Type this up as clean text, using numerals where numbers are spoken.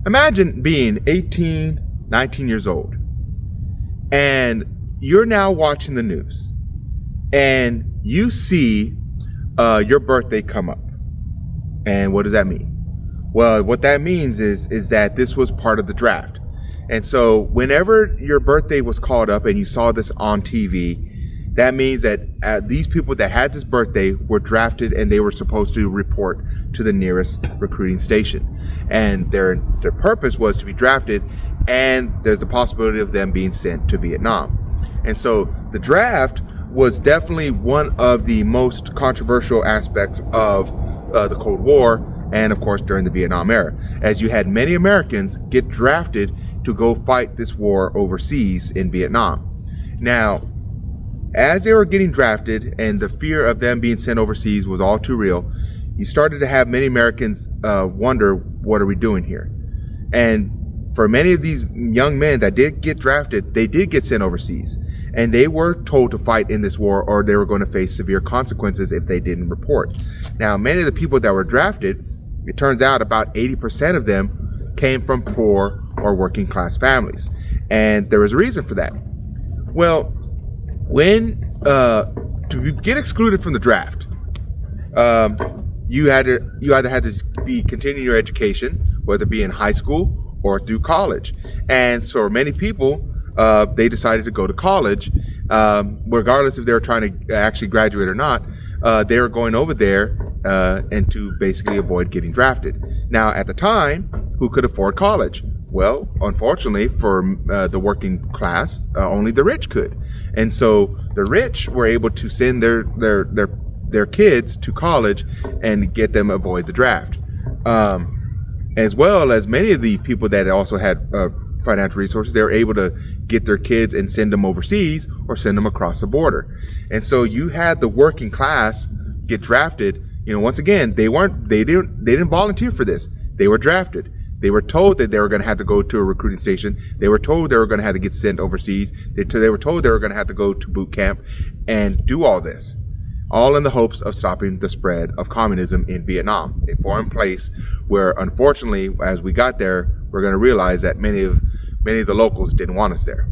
Imagine being 18, 19 years old, and you're now watching the news, and you see your birthday come up. And what does that mean? Well, what that means is that this was part of the draft. And so whenever your birthday was called up and you saw this on TV, that means that these people that had this birthday were drafted, and they were supposed to report to the nearest recruiting station. And their purpose was to be drafted, and there's the possibility of them being sent to Vietnam. And so the draft was definitely one of the most controversial aspects of the Cold War, and of course during the Vietnam era, as you had many Americans get drafted to go fight this war overseas in Vietnam. Now, as they were getting drafted and the fear of them being sent overseas was all too real, you started to have many Americans wonder, what are we doing here? And for many of these young men that did get drafted, they did get sent overseas, and they were told to fight in this war, or they were going to face severe consequences if they didn't report. Now, many of the people that were drafted, it turns out about 80% of them came from poor or working class families. And there was a reason for that. Well, when to get excluded from the draft, you either had to be continuing your education, whether it be in high school or through college. And so many people, they decided to go to college, regardless if they were trying to actually graduate or not. They were going over there and to basically avoid getting drafted. Now, at the time, who could afford college? Well, unfortunately for the working class, only the rich could. And so the rich were able to send their kids to college and get them avoid the draft. As well as many of the people that also had financial resources, they were able to get their kids and send them overseas or send them across the border. And so you had the working class get drafted. You know, once again, they didn't volunteer for this. They were drafted. They were told that they were going to have to go to a recruiting station. They were told they were going to have to get sent overseas. They were told they were going to have to go to boot camp and do all this, all in the hopes of stopping the spread of communism in Vietnam, a foreign place where, unfortunately, as we got there, we're going to realize that many of the locals didn't want us there.